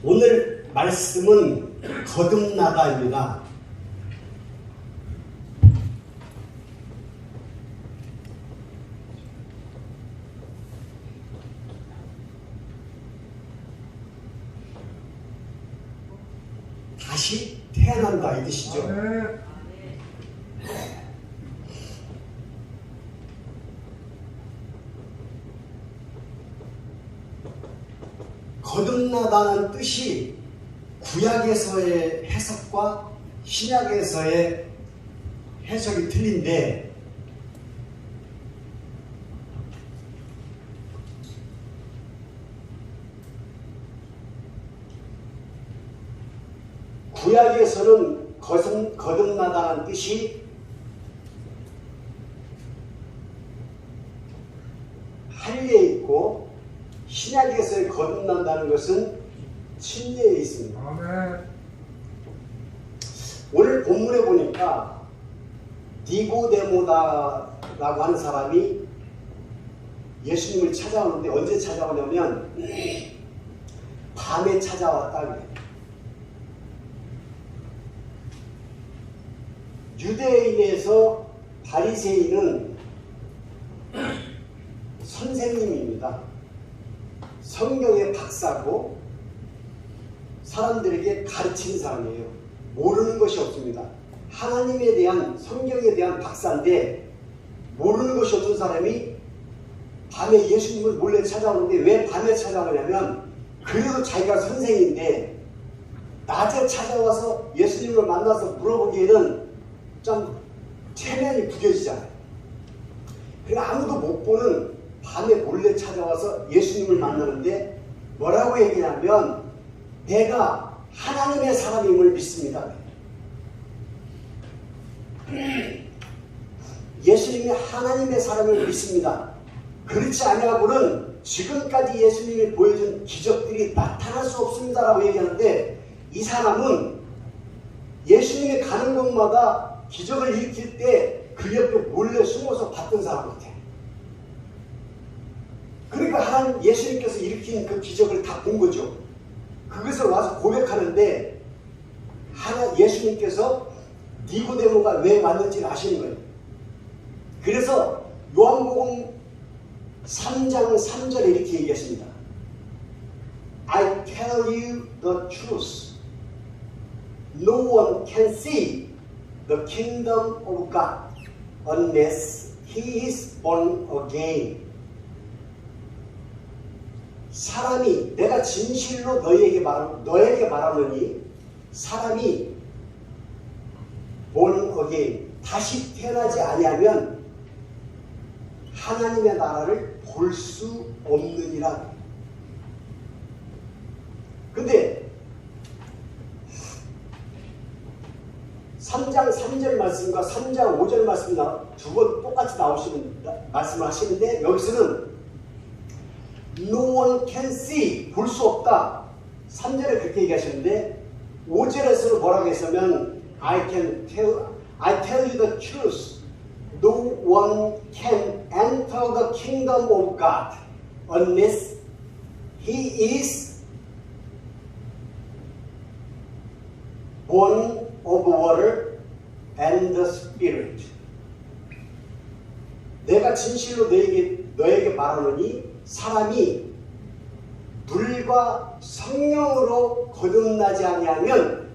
오늘 말씀은 거듭나다입니다. 다시 태어난다 이 뜻이죠. 거듭나다는 뜻이 구약에서의 해석과 신약에서의 해석이 틀린데, 구약에서는 거듭나다는 뜻이 할례에 있고, 신약에서의 거듭난다는 것은 침례에 있습니다. 아멘. 오늘 본문에 보니까 니고데모다라고 하는 사람이 예수님을 찾아오는데 언제 찾아오냐면 밤에 찾아왔다 그래요. 유대인에서 바리새인은 선생님입니다. 성경의 박사고 사람들에게 가르치는 사람이에요. 모르는 것이 없습니다. 하나님에 대한, 성경에 대한 박사인데 모르는 것이 없는 사람이 밤에 예수님을 몰래 찾아오는데, 왜 밤에 찾아오냐면 그래도 자기가 선생인데 낮에 찾아와서 예수님을 만나서 물어보기에는 좀 체면이 구겨지잖아요. 그러니까 아무도 못 보는 밤에 몰래 찾아와서 예수님을 만나는데 뭐라고 얘기하냐면 내가 하나님의 사람임을 믿습니다. 예수님이 하나님의 사람을 믿습니다. 그렇지 아니하고는 지금까지 예수님이 보여준 기적들이 나타날 수 없습니다라고 얘기하는데, 이 사람은 예수님이 가는 곳마다 기적을 일으킬 때 그 옆에 몰래 숨어서 봤던 사람 같아요. 그러니까 하나님, 예수님께서 일으킨 그 기적을 다 본 거죠. 그것을 와서 고백하는데 예수님께서 니고데모가 왜 왔는지를 아시는 거예요. 그래서 요한복음 3장 3절에 이렇게 얘기했습니다. I tell you the truth. No one can see the kingdom of God unless he is born again. 사람이, 내가 진실로 너에게 말하노니 사람이 born again, 다시 태어나지 아니하면 하나님의 나라를 볼 수 없느니라. 근데 3장 3절 말씀과 3장 5절 말씀이 두 번 똑같이 말씀을 하시는데, 여기서는 No one can see, 볼 수 없다. 3절에 그렇게 얘기하시는데 5절에서는 뭐라고 했으면 I tell you the truth. No one can enter the kingdom of God unless he is born of water and the Spirit. 내가 진실로 너에게 말하노니 사람이 물과 성령으로 거듭나지 아니하면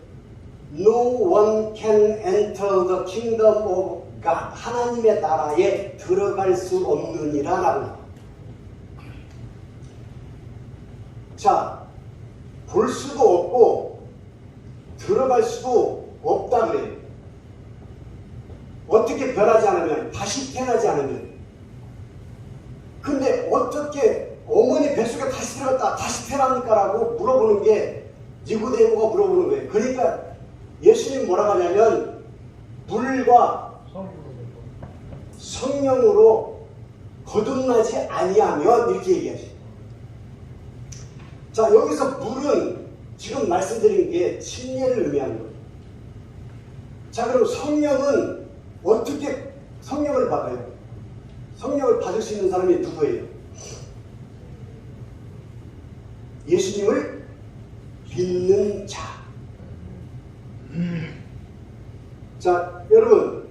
No one can enter the kingdom of God. 하나님의 나라에 들어갈 수 없느니라 라고. 자, 볼 수도 없고 들어갈 수도 없다 그래요. 어떻게 변하지 않으면, 다시 태어나지 않으면. 근데 어떻게 어머니 뱃속에 다시 들어갔다 다시 태어납니까? 라고 물어보는 게 니고데모가 물어보는 거예요. 그러니까 예수님 뭐라고 하냐면 물과 성령으로 거듭나지 아니하면 이렇게 얘기하시죠. 자, 여기서 물은 지금 말씀드린 게 침례를 의미하는 거예요. 자, 그럼 성령은 어떻게 성령을 받아요? 성령을 받을 수 있는 사람이 누구예요? 예수님을 믿는 자. 자, 여러분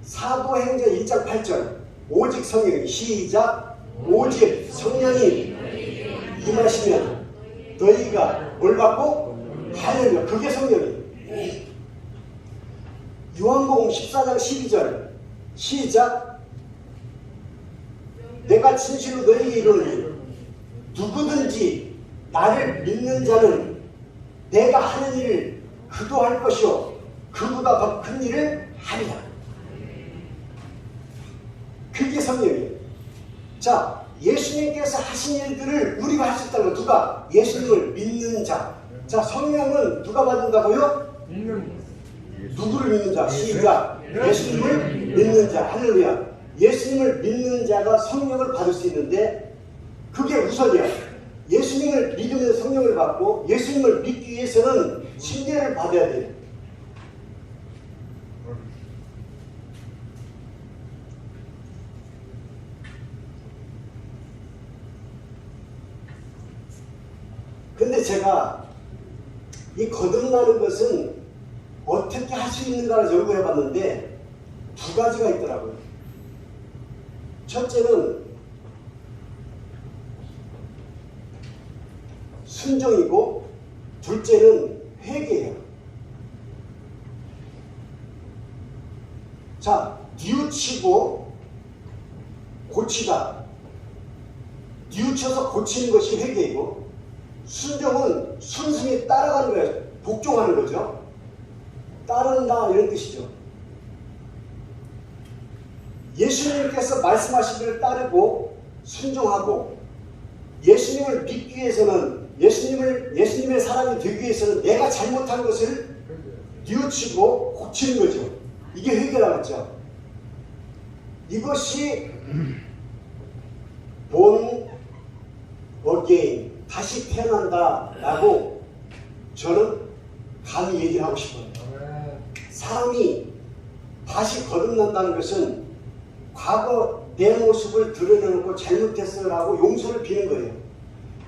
사도행전 1장 8절 오직 성령이 시작 오직 성령이 임하시면 너희가 뭘 받고? 할렐루야. 그게 성령이에요. 요한복음 14장 12절 시작 내가 진실로 너희에게 이르노니 누구든지 나를 믿는 자는 내가 하는 일을 그도 할 것이요 그보다 더 큰 일을 하리라. 그게 성령이에요. 자, 예수님께서 하신 일들을 우리가 할 수 있다는 거. 누가? 예수님을 믿는 자. 자, 성령은 누가 받는다고요? 누구를 믿는 자? 시작. 예수님을 믿는 자. 할렐루야. 예수님을 믿는 자가 성령을 받을 수 있는데 그게 우선이야. 예수님을 믿으면 성령을 받고 예수님을 믿기 위해서는 침례를 받아야 돼요. 근데 제가 이 거듭나는 것은 어떻게 할 수 있는가를 연구해 봤는데 두 가지가 있더라고요. 첫째는 순종이고 둘째는 회개예요. 자, 뉘우치고 고치다. 뉘우쳐서 고치는 것이 회개이고 순종은 순순히 따라가는 거예요. 복종하는 거죠. 따른다 이런 뜻이죠. 예수님께서 말씀하신 것을 따르고 순종하고 예수님을 믿기 위해서는 예수님의 사람이 되기 위해서는 내가 잘못한 것을 뉘우치고 고치는 거죠. 이게 회개라고 했죠. 이것이 born again, 다시 태어난다라고 저는 감히 얘기를 하고 싶어요. 사람이 다시 거듭난다는 것은 과거 내 모습을 드러내놓고 잘못했어라고 용서를 비는 거예요.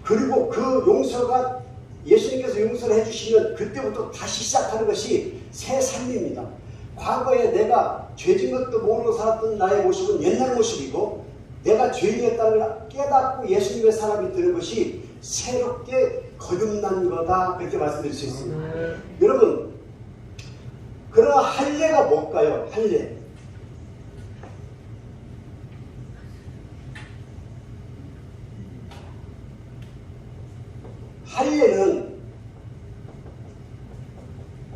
그리고 그 용서가 예수님께서 용서를 해주시면 그때부터 다시 시작하는 것이 새 삶입니다. 과거에 내가 죄진 것도 모르고 살았던 나의 모습은 옛날 모습이고 내가 죄인이었다는 걸 깨닫고 예수님의 사람이 되는 것이 새롭게 거듭난 거다. 그렇게 말씀드릴 수 있습니다. 여러분, 그러나 할례가 뭘까요? 할례. 할례는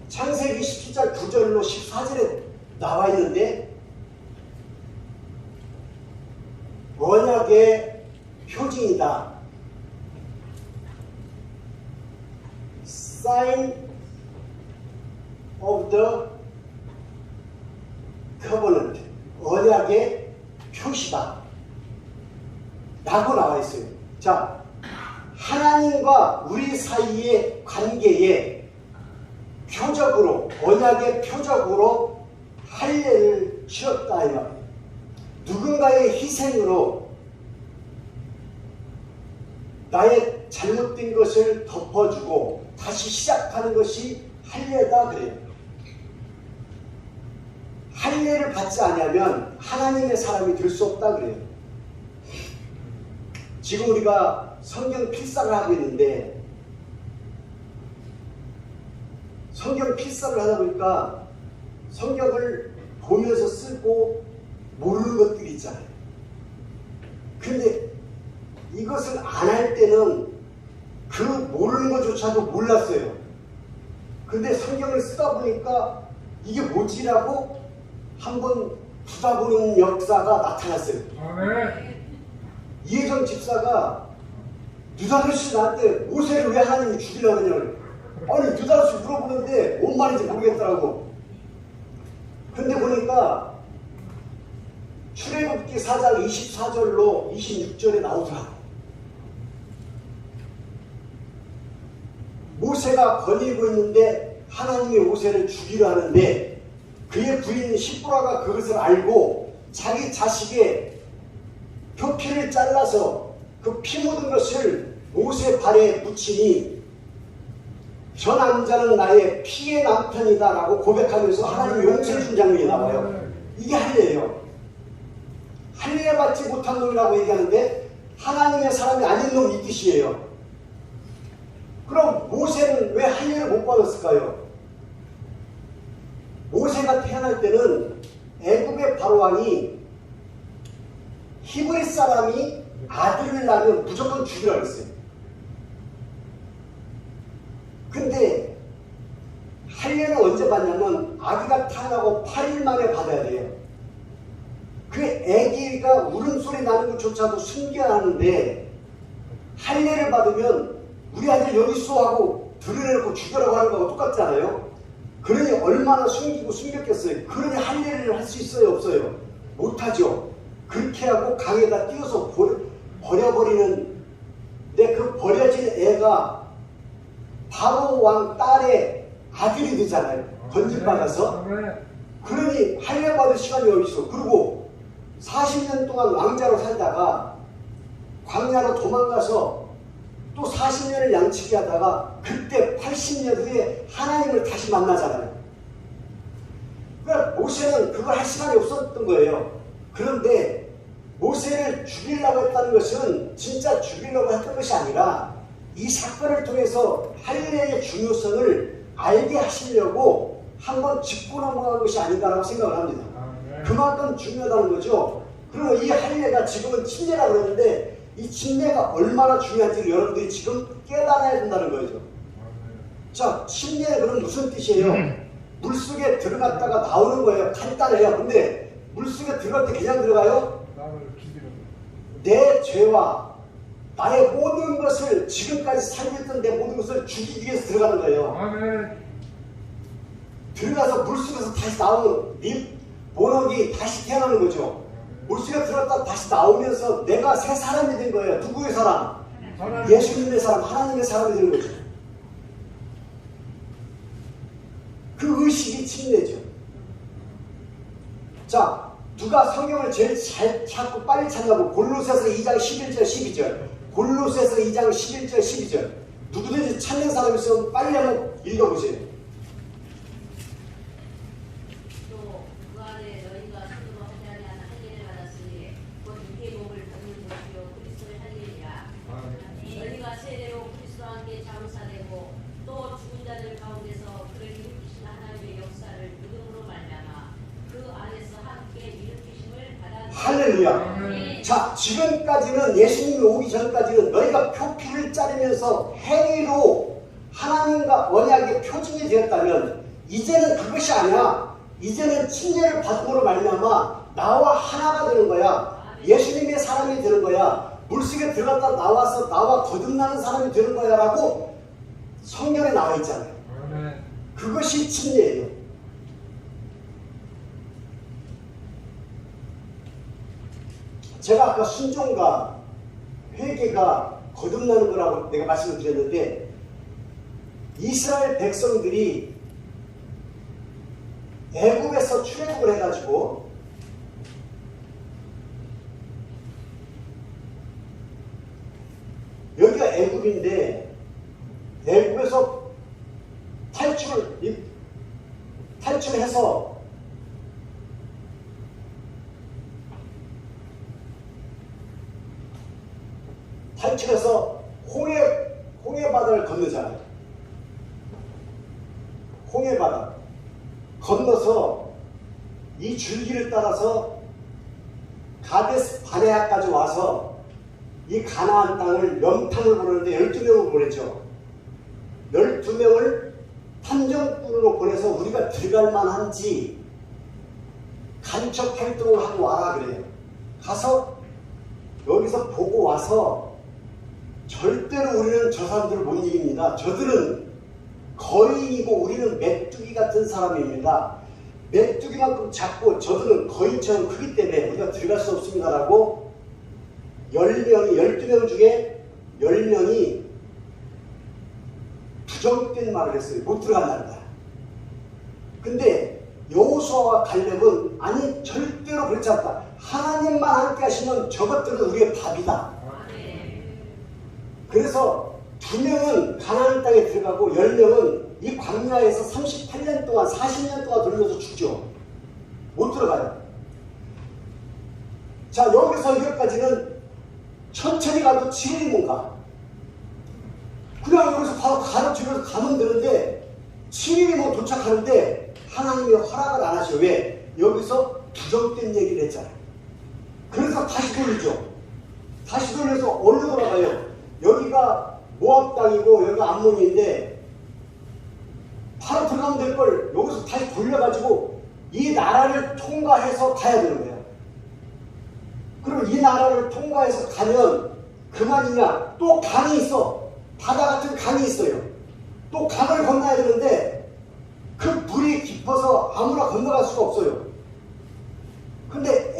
창세기 17장 9절로 14절에 나와 있는데 언약의 표징이다. Sign of the covenant. 언약의 표시다. 라고 나와 있어요. 자, 하나님과 우리 사이의 관계에 표적으로, 언약의 표적으로 할례를 치렀다. 이 말이에요. 누군가의 희생으로 나의 잘못된 것을 덮어주고 다시 시작하는 것이 할례다 그래요. 할례를 받지 않으면 하나님의 사람이 될 수 없다 그래요. 지금 우리가 성경 필사를 하고 있는데 성경 필사를 하다 보니까 성경을 보면서 쓰고 모르는 것들이 있잖아요. 근데 이것을 안 할 때는 그 모르는 것조차도 몰랐어요. 근데 성경을 쓰다 보니까 이게 뭐지라고 한번 두다 보는 역사가 나타났어요. 이혜정 집사가 느닷없이 나한테 모세를 왜 하나님이 죽이려고 그러냐고. 아니 느닷없이 물어보는데 뭔 말인지 모르겠더라고. 근데 보니까 출애굽기 4장 24절로 26절에 나오더라고. 모세가 거닐고 있는데 하나님이 모세를 죽이려 하는데 그의 부인 시브라가 그것을 알고 자기 자식의 표피를 잘라서 그 피 묻은 것을 모세 발에 묻히니 저 남자는 나의 피의 남편이다 라고 고백하면서 하나님 용서해 준 장면이 나와요. 이게 할례예요. 할례 받지 못한 놈이라고 얘기하는데 하나님의 사람이 아닌 놈 이 뜻이에요. 그럼 모세는 왜 할례를 못 받았을까요? 모세가 태어날 때는 애굽의 바로왕이 히브리 사람이 아들을 낳으면 무조건 죽이라고 했어요. 근데 할례는 언제 받냐면 아기가 태어나고 8일 만에 받아야 돼요. 그 아기가 울음소리 나는 것조차도 숨겨야 하는데 할례를 받으면 우리 아들 여기 있어 하고 들여놓고 죽여라고 하는 거하고 똑같잖아요. 그러니 얼마나 숨기고 숨겼겠어요. 그러니 할례를 할 수 있어요 없어요? 못하죠. 그렇게 하고 강에다 띄워서 버려버리는 근데 그 버려진 애가 바로 왕 딸의 아들이 되잖아요. 건질받아서. 그러니 할례 받을 시간이 어디 있어. 그리고 40년 동안 왕자로 살다가 광야로 도망가서 또 40년을 양치기 하다가 그때 80년 후에 하나님을 다시 만나잖아요. 그러니까 모세는 그걸 할 시간이 없었던 거예요. 그런데 모세를 죽이려고 했다는 것은 진짜 죽이려고 했던 것이 아니라 이 사건을 통해서 할례의 중요성을 알게 하시려고 한번 짚고 넘어간 것이 아닌가라고 생각을 합니다. 그만큼 중요하다는 거죠. 그리고 이 할례가 지금은 침례라고 그러는데 이 침례가 얼마나 중요한지를 여러분들이 지금 깨달아야 된다는 거죠. 자, 침례는 그럼 무슨 뜻이에요? 물속에 들어갔다가 나오는 거예요. 간단해요. 근데 물속에 들어갈 때 그냥 들어가요? 내 죄와 나의 모든 것을 지금까지 살렸던 내 모든 것을 죽이기 위해서 들어가는 거예요. 들어가서 물속에서 다시 나오는 본업이 다시 태어나는 거죠. 물속에 들어갔다 다시 나오면서 내가 새 사람이 된 거예요. 누구의 사람? 예수님의 사람, 하나님의 사람이 되는 거죠. 그 의식이 침례죠. 자, 누가 성경을 제일 잘 찾고 빨리 찾냐고 골로새서 2장 11절 12절 골로새서 2장 11절 12절 누구든지 찾는 사람이 있으면 빨리 한번 읽어보세요. 할렐루야. 자, 지금까지는 예수님이 오기 전까지는 너희가 표피를 자르면서 행위로 하나님과 언약의 표징이 되었다면 이제는 그것이 아니야. 이제는 침례를 받음으로 말미암아 나와 하나가 되는 거야. 예수님의 사람이 되는 거야. 물속에 들어갔다 나와서 나와 거듭나는 사람이 되는 거야 라고 성경에 나와 있잖아요. 그것이 침례예요. 제가 아까 순종과 회개가 거듭나는 거라고 내가 말씀을 드렸는데 이스라엘 백성들이 애굽에서 출애굽을 해가지고 여기가 애굽인데 애굽에서 탈출해서 홍해 바다를 건너잖아요. 홍해 바다 건너서 이 줄기를 따라서 가데스 바네아까지 와서 이 가나안 땅을 명탕을 보내는데 12명을 보냈죠. 12명을 탐정꾼으로 보내서 우리가 들어갈 만한지 간첩 활동을 하고 와라 그래요. 가서 여기서 보고 와서 절대로 우리는 저 사람들을 못 이깁니다. 저들은 거인이고 우리는 메뚜기 같은 사람입니다. 메뚜기만큼 작고 저들은 거인처럼 크기 때문에 우리가 들어갈 수 없습니다라고 12명 중에 10명이 부정된 말을 했어요. 못 들어간다는 거야. 근데 여호수아와 갈렙은 아니 절대로 그렇지 않다. 하나님만 함께 하시면 저것들은 우리의 밥이다. 그래서 2명은 가나안 땅에 들어가고 10명은 이 광야에서 38년 동안 40년 동안 돌면서 죽죠. 못 들어가요. 자, 여기서 여기까지는 천천히 가도 7일이면 가. 그냥 여기서 바로 가로지면서 가면 되는데 7일이면 도착하는데 하나님이 허락을 안 하셔. 왜? 여기서 부정된 얘기를 했잖아요. 그래서 다시 돌리죠. 다시 돌려서 어디로 돌아가요? 여기가 모압 땅이고 여기가 암몬인데 바로 들어가면 될 걸 여기서 다시 돌려가지고 이 나라를 통과해서 가야 되는 거예요. 그럼 이 나라를 통과해서 가면 그만이냐? 또 강이 있어. 바다 같은 강이 있어요. 또 강을 건너야 되는데 그 물이 깊어서 아무나 건너갈 수가 없어요. 근데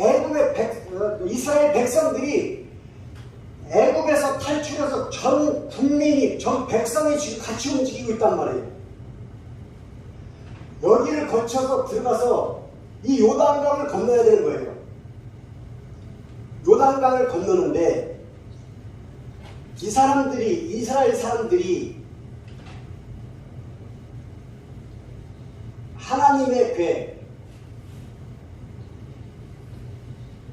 이스라엘 백성들이 애굽에서 탈출해서 전 국민이, 전 백성이 지금 같이 움직이고 있단 말이에요. 여기를 거쳐서 들어가서 이 요단강을 건너야 되는 거예요. 요단강을 건너는데 이 사람들이, 이스라엘 사람들이 하나님의 궤,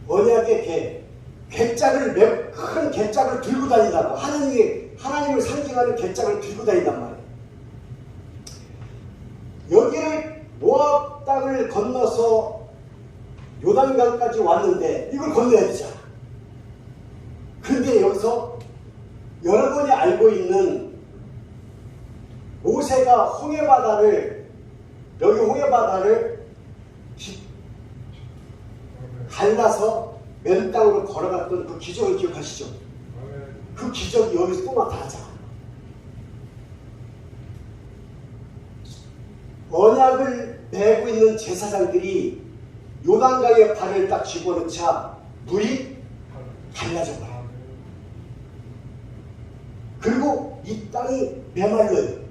언약의 궤, 큰 궤짝을 들고 다닌다고. 하나님을 상징하는 궤짝을 들고 다닌단 말이에요. 여기를 모압 땅을 건너서 요단강까지 왔는데 이걸 건너야 되잖아. 근데 여기서 여러분이 알고 있는 모세가 여기 홍해바다를 갈라서 맨 땅으로 걸어갔던 그 기적을 기억하시죠? 그 기적이 여기서 또 나타나잖아. 언약을 메고 있는 제사장들이 요단강에 발을 딱 집어넣자 물이 갈라져 버려요. 그리고 이 땅이 메말라요.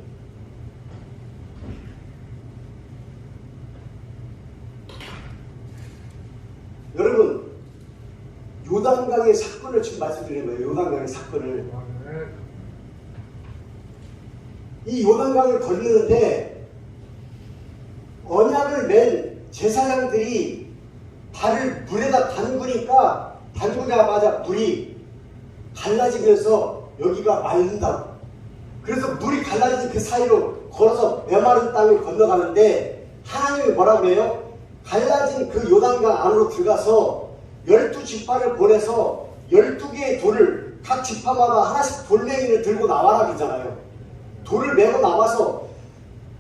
여러분, 요단강의 사건을 지금 말씀드리는 거예요. 요단강의 사건을. 이 요단강을 건너는데 언약을 맨 제사장들이 발을 물에다 담그자마자 물이 갈라지면서 여기가 마른다고. 그래서 물이 갈라진 그 사이로 걸어서 메마른 땅을 건너가는데 하나님이 뭐라고 해요? 갈라진 그 요단강 안으로 들어가서 12지파를 보내서 12개의 돌을 각 지파마다 하나씩 돌멩이를 들고 나와라 그러잖아요. 돌을 메고 나와서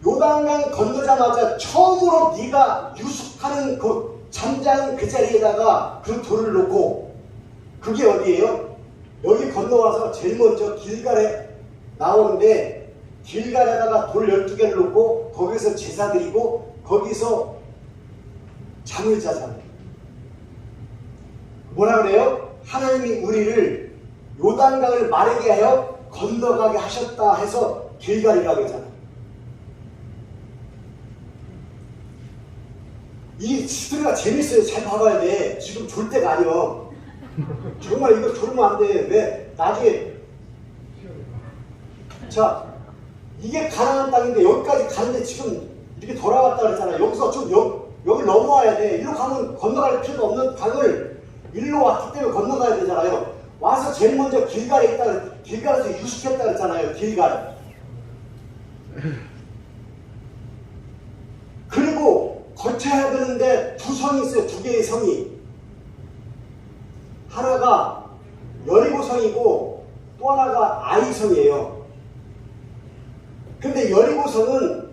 요단강 건너자마자 처음으로 네가 유숙하는 그 잠자는 그 자리에다가 그 돌을 놓고, 그게 어디예요? 여기 건너와서 제일 먼저 길갈에 나오는데 길갈에다가 돌 12개를 놓고 거기서 제사 드리고 거기서 잠을 자잖아요. 뭐라 그래요? 하나님이 우리를 요단강을 마르게 하여 건너가게 하셨다 해서 길갈이라고 했잖아요. 이 스토리가 재밌어요. 잘 봐봐야 돼. 지금 졸 때가 아니여. 정말 이거 졸으면 안 돼. 왜? 나중에. 자, 이게 가나안 땅인데 여기까지 가는데 지금 이렇게 돌아왔다 그랬잖아요. 여기서 좀 여기 넘어와야 돼. 이리로 가면 건너갈 필요도 없는 강을 일로 왔기 때문에 건너가야 되잖아요. 와서 제일 먼저 길갈에 있다, 길갈에서 유숙했다 그랬잖아요. 길갈. 그리고 거쳐야 되는데 두 성이 있어요. 두 개의 성이. 하나가 여리고성이고 또 하나가 아이성이에요. 근데 여리고성은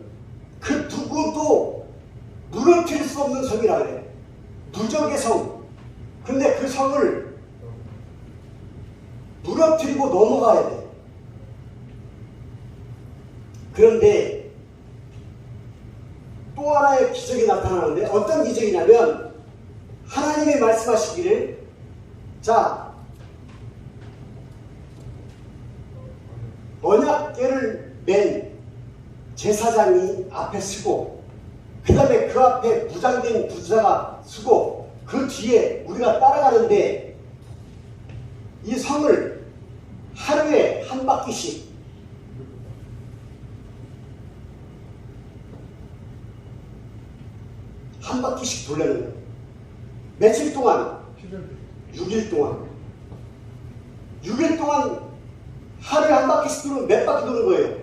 그 누구도 무너뜨릴 수 없는 성이라 그래. 무적의 성. 근데 그 성을 무너뜨리고 넘어가야 돼. 그런데 또 하나의 기적이 나타나는데, 어떤 기적이냐면 하나님이 말씀하시기를, 자, 언약궤를 맨 제사장이 앞에 서고 그 다음에 그 앞에 무장된 부사가 서고 그 뒤에 우리가 따라가는데 이 성을 하루에 한 바퀴씩 한 바퀴씩 돌려는 거예요. 며칠 동안? 6일 동안. 6일 동안 하루에 한 바퀴씩 도는 몇 바퀴 도는 거예요?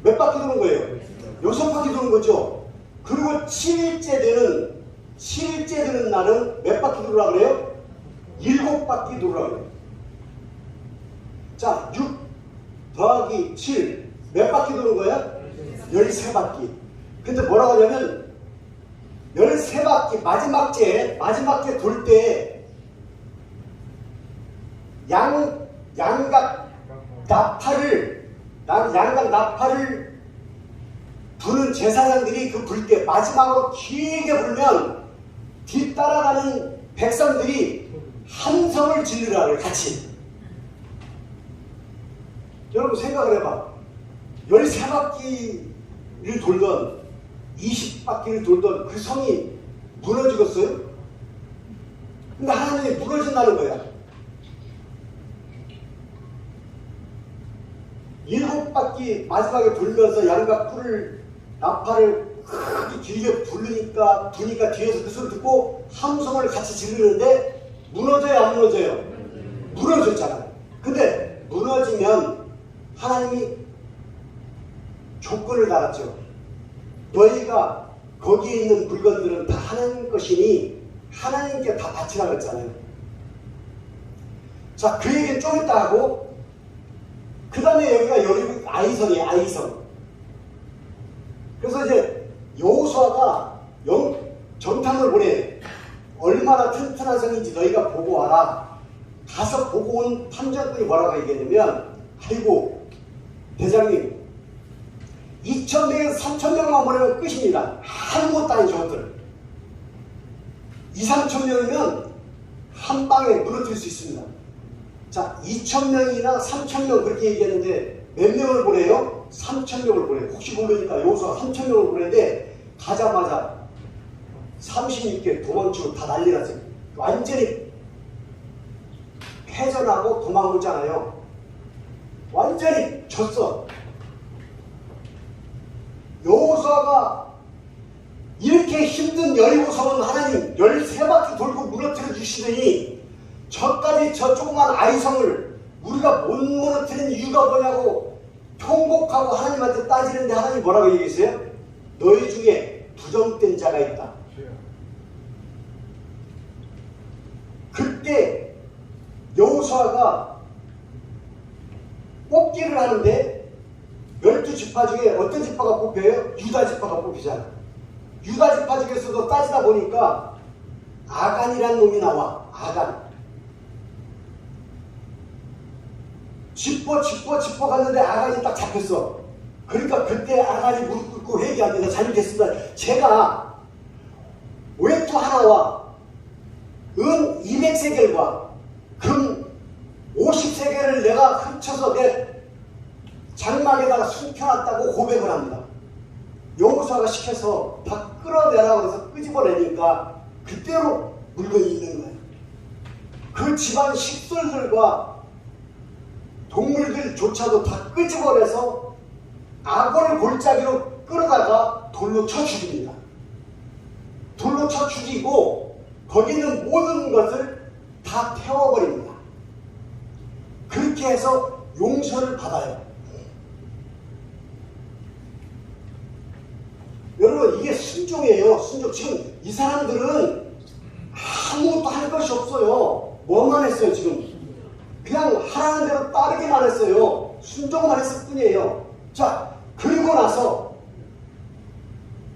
몇 바퀴 도는 거예요? 6바퀴 도는 거죠. 그리고 7일째 되는 날은 몇 바퀴 돌으라 그래요? 7바퀴 돌으라 그래요. 자, 6 더하기 7 몇 바퀴 도는 거야? 13바퀴. 근데 뭐라고 하냐면 13바퀴 마지막 째 돌 때 양각 나팔을 부는 제사장들이 그 불 때 마지막으로 길게 불면 뒤따라가는 백성들이 함성을 지르라 그래. 같이. 여러분 생각을 해봐. 13바퀴를 돌던 20바퀴를 돌던 그 성이 무너지겠어요? 근데 하나님이 무너진다는 거야. 7바퀴 마지막에 돌면서 양각 나팔을 크게 길게 부니까 뒤에서 그 소리 듣고 함성을 같이 지르는데 무너져요, 안 무너져요? 무너졌잖아요. 근데 무너지면 하나님이 조건을 달았죠. 너희가 거기에 있는 물건들은 다 하나님 것이니 하나님께 다 바치라고 했잖아요. 자, 그 얘기는 좀 이따 하고, 그 다음에 여기가 아이성이에요, 아이성. 그래서 이제 여호수아가 정탐을 보내. 얼마나 튼튼한 성인지 너희가 보고 와라. 가서 보고 온 탐정꾼이 뭐라고 얘기했냐면, 아이고 대장님 2,000명에서 3,000명만 보내면 끝입니다. 아무것도 아닌 저것들. 2,000~3,000명이면 한 방에 무너뜨릴 수 있습니다. 자, 2,000명이나 3,000명 그렇게 얘기했는데 몇 명을 보내요? 3,000명을 보내요. 혹시 모르니까 여호수아가 3,000명을 보내는데 가자마자 36개 도망치고 다 난리 났어요. 완전히 패전하고 도망오잖아요. 완전히 졌어. 여호수아가 이렇게 힘든 여리고성은 하나님 13바퀴 돌고 무너뜨려 주시더니 저까지 저 조그만 아이성을 우리가 못 무너뜨린 이유가 뭐냐고 통곡하고 하나님한테 따지는데 하나님 뭐라고 얘기했어요? 너희 중에 부정된 자가 있다. 그때 여호수아가 뽑기를 하는데 12지파 중에 어떤 지파가 뽑혀요? 유다 지파가 뽑히잖아. 유다 지파 중에서도 따지다 보니까 아간이라는 놈이 나와. 아간. 짚어 갔는데 아간이 딱 잡혔어. 그러니까 그때 아간이 무릎 꿇고 회개합니다. 잘못했습니다. 제가 외투 하나와 은 200세겔과 금 50세겔을 내가 훔쳐서 내 장막에다가 숨겨놨다고 고백을 합니다. 여호수아가 시켜서 다 끌어내라고 해서 끄집어내니까 그대로 물건이 있는 거예요. 그 집안 식솔들과 동물들조차도 다 끄집어내서 악어를 골짜기로 끌어다가 돌로 쳐 죽입니다. 돌로 쳐 죽이고 거기 있는 모든 것을 다 태워버립니다. 그렇게 해서 용서를 받아요. 여러분 이게 순종이에요. 순종. 지금 이 사람들은 아무것도 할 것이 없어요. 뭐만 했어요 지금? 그냥 하라는 대로 따르기만 했어요. 순종만 했을 뿐이에요. 자, 그리고 나서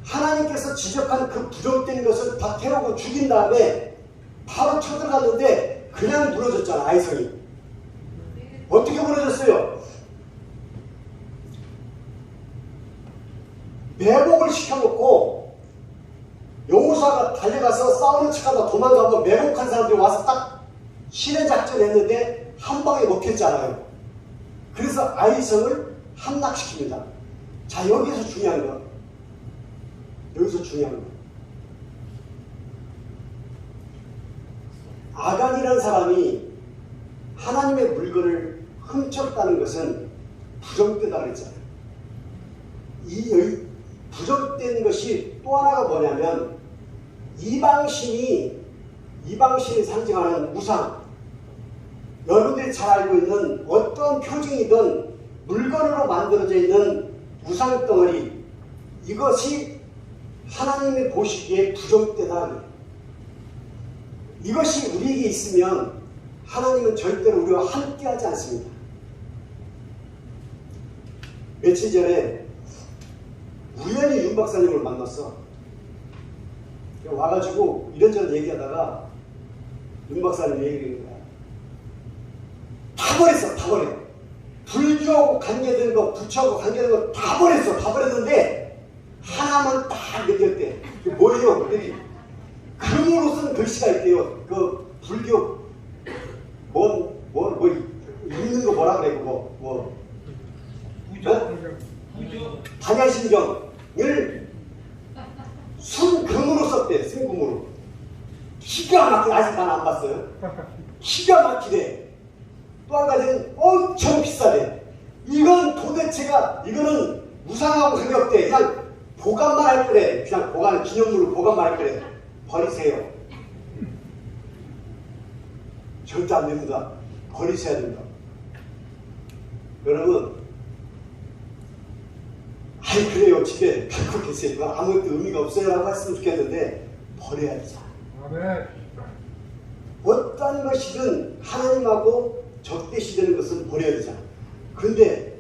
하나님께서 지적한 그 부정된 것을 다 태우고 죽인 다음에 바로 쳐들어갔는데 그냥 무너졌잖아. 아이성이. 어떻게 무너졌어요? 매복을 시켜놓고 여호수아가 달려가서 싸우는 척하다 도망가고 매복한 사람들이 와서 딱 실행작전 했는데 한 방에 먹혔잖아요. 그래서 아이성을 함락시킵니다. 자, 여기서 중요한 거. 아간이라는 사람이 하나님의 물건을 훔쳤다는 것은 부정되다 그랬잖아요. 이 부정된 것이 또 하나가 뭐냐면 이방신이 상징하는 우상, 여러분들이 잘 알고 있는 어떤 표징이든 물건으로 만들어져 있는 우상 덩어리, 이것이 하나님이 보시기에 부정되다. 이것이 우리에게 있으면 하나님은 절대로 우리와 함께하지 않습니다. 며칠 전에 우연히 윤 박사님을 만났어. 와가지고 이런저런 얘기하다가 윤 박사님 얘기하는 거야. 다 버렸어. 다 버려. 불교하고 관계된 거, 부처하고 관계된 거 다 버렸어. 다 버렸는데 하나만 딱 느꼈대. 그게 뭐예요? 그랬더니 금으로 쓴 글씨가 있대요. 그 불교 읽는 거 뭐라 그래? 그거 반야심경을 순금으로 썼대. 순금으로. 기가 막히게. 아직 난 안 봤어요. 기가 막히대. 또 한 가지는 엄청 비싸대. 이건 도대체가, 이거는 우상하고 관계없대. 그냥 보관만 할 거래. 그냥 보관, 기념물로 보관만 할 거래. 버리세요. 절대 안 됩니다. 버리셔야 됩니다. 여러분, 아이 그래요, 집에 갖고 계세요. 아무것도 의미가 없어요 라고 했으면 좋겠는데 버려야죠. 어떤 것이든 하나님하고 적대시되는 것은 버려야 되잖아. 근데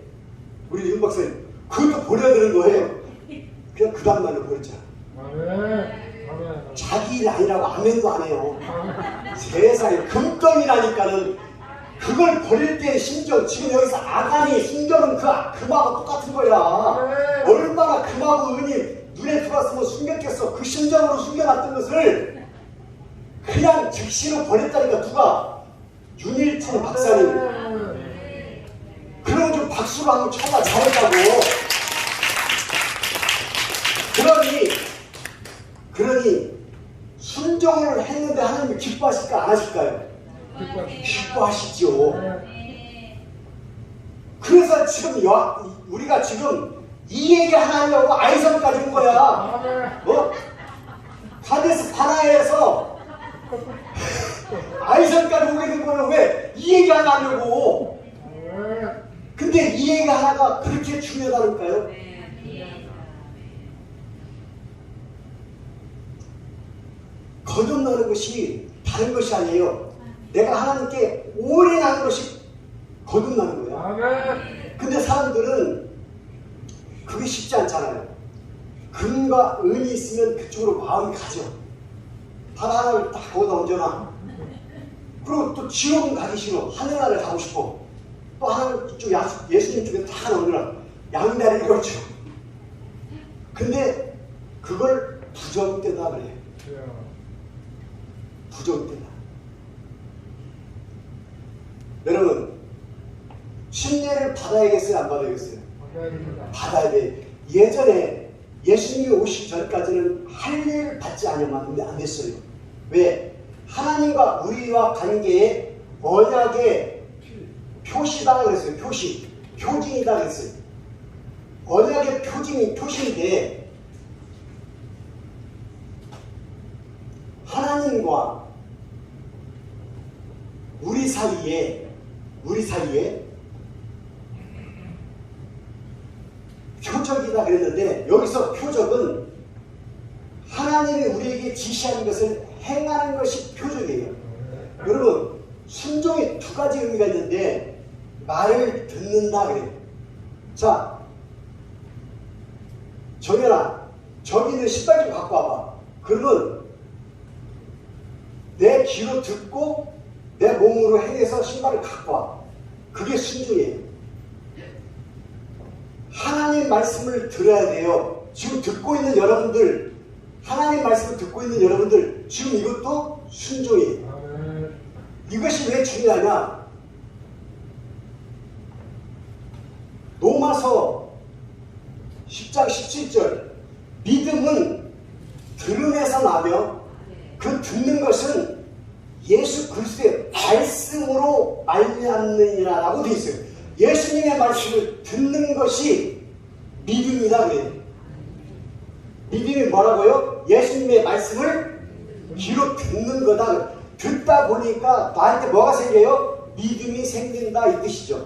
우리 윤 박사님 그것도 버려야 되는 거예요. 그냥 그 다음날로 버렸잖아. 자기 일 아니라고 아멘도 안 해요. 세상에 금덩이라니까는 그걸 버릴 때 심정, 지금 여기서 아간이 숨겨놓은 금하고 똑같은 거야. 얼마나 금하고 은이 눈에 들어왔으면 숨겼겠어. 그 심정으로 숨겨놨던 것을 그냥 즉시로 버렸다니까. 누가? 윤일진 박사님. 그럼 좀 박수로 한번 쳐봐. 잘했다고. 그러니 순종을 했는데 하나님이 기뻐하실까 안 하실까요? 기뻐하시죠. 그래서 지금 우리가 지금 이 얘기 하나 하려고 아이성까지 온 거야. 가데스 바나에서 아이성까지 오게 된 거는 왜? 이 얘기 하나 하려고. 근데 이 얘기 하나가 그렇게 중요하다니까요. 거듭나는 것이 다른 것이 아니에요. 내가 하나님께 오래 나는 것이 거듭나는 거야. 근데 사람들은 그게 쉽지 않잖아요. 금과 은이 있으면 그쪽으로 마음이 가죠. 단 하나를 딱 거기다 얹어놔. 그리고 또 지옥은 가기 싫어. 하늘나라를 가고 싶어. 또 하나는 이쪽 예수님 쪽에 다 얹어놔. 양다리 그렇죠. 근데 그걸 부정되다 그래. 부정되다. 여러분, 침례를 받아야겠어요? 안 받아야겠어요? 받아야 돼. 예전에 예수님이 오시기 전까지는 할례를 받지 않으면 안 됐어요. 왜? 하나님과 우리와 관계에 언약의 표시다 그랬어요. 표징이다 그랬어요. 언약의 표시인데 하나님과 우리 사이에 표적이다 그랬는데, 여기서 표적은 하나님이 우리에게 지시하는 것을 행하는 것이 표적이에요. 여러분, 순종에 두 가지 의미가 있는데, 말을 듣는다 그래요. 자, 정연아, 저기 있는 신발 좀 갖고 와봐. 그러면 내 귀로 듣고 내 몸으로 행해서 신발을 갖고 와. 그게 순종이에요. 하나님 말씀을 들어야 돼요. 지금 듣고 있는 여러분들, 하나님 말씀을 듣고 있는 여러분들, 지금 이것도 순종이에요. 이것이 왜 중요하냐? 로마서 10장 17절, 믿음은 들음에서 나며 그 듣는 것은 예수 그리스도의 말씀으로 말미암느니라 라고 되어 있어요. 예수님의 말씀을 듣는 것이 믿음이다 그래요. 믿음이 뭐라고요? 예수님의 말씀을 귀로 듣는 거다. 듣다 보니까 나한테 뭐가 생겨요? 믿음이 생긴다 이 뜻이죠.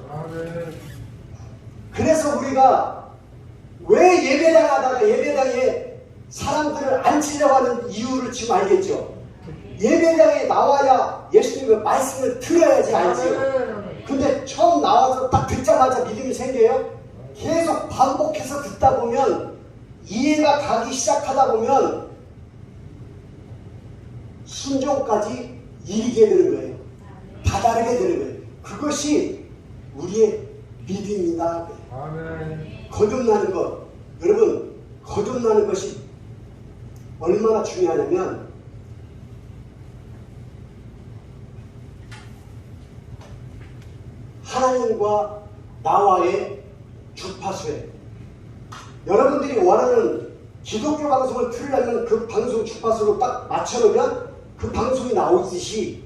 그래서 우리가 왜 예배당 하다가 예배당에 사람들을 앉히려고 하는 이유를 지금 알겠죠? 예배당에 나와야 예수님의 말씀을 들어야지 알지요. 근데 처음 나와서 딱 듣자마자 믿음이 생겨요? 계속 반복해서 듣다 보면 이해가 가기 시작하다 보면 순종까지 이르게 되는 거예요. 다다르게 되는 거예요. 그것이 우리의 믿음이다. 거듭나는 것. 여러분, 거듭나는 것이 얼마나 중요하냐면 하나님과 나와의 주파수에 여러분들이 원하는 기독교 방송을 틀려면 그 방송 주파수로 딱 맞춰놓으면 그 방송이 나오듯이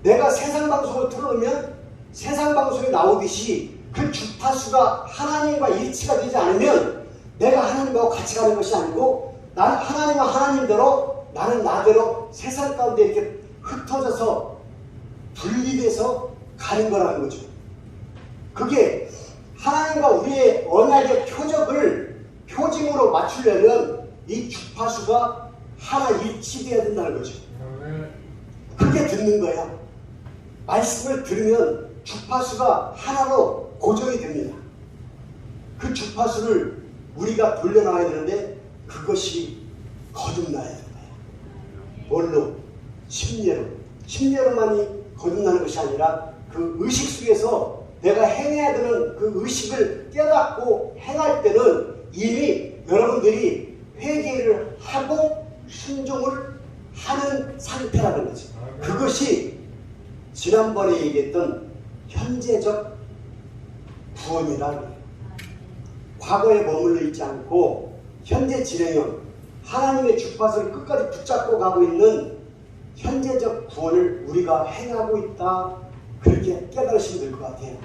내가 세상 방송을 틀어놓으면 세상 방송이 나오듯이 그 주파수가 하나님과 일치가 되지 않으면 내가 하나님하고 같이 가는 것이 아니고 나는 하나님과 하나님대로 나는 나대로 세상 가운데 이렇게 흩어져서 분리돼서 가는 거라는 거죠. 그게 하나님과 우리의 언약의 표징으로 맞추려면 이 주파수가 하나 일치되어야 된다는 거죠. 그게 듣는 거야. 말씀을 들으면 주파수가 하나로 고정이 됩니다. 그 주파수를 우리가 돌려놔야 되는데 그것이 거듭나야 되는 거야. 뭘로? 심례로. 심례로만이 거듭나는 것이 아니라 그 의식 속에서 내가 행해야 되는 그 의식을 깨닫고 행할 때는 이미 여러분들이 회개를 하고 순종을 하는 상태라는 거지. 그것이 지난번에 얘기했던 현재적 구원이라는 거예요. 과거에 머물러 있지 않고 현재 진행형 하나님의 주파수를 끝까지 붙잡고 가고 있는 현재적 구원을 우리가 행하고 있다. 그렇게 깨달으시면 될 것 같아요.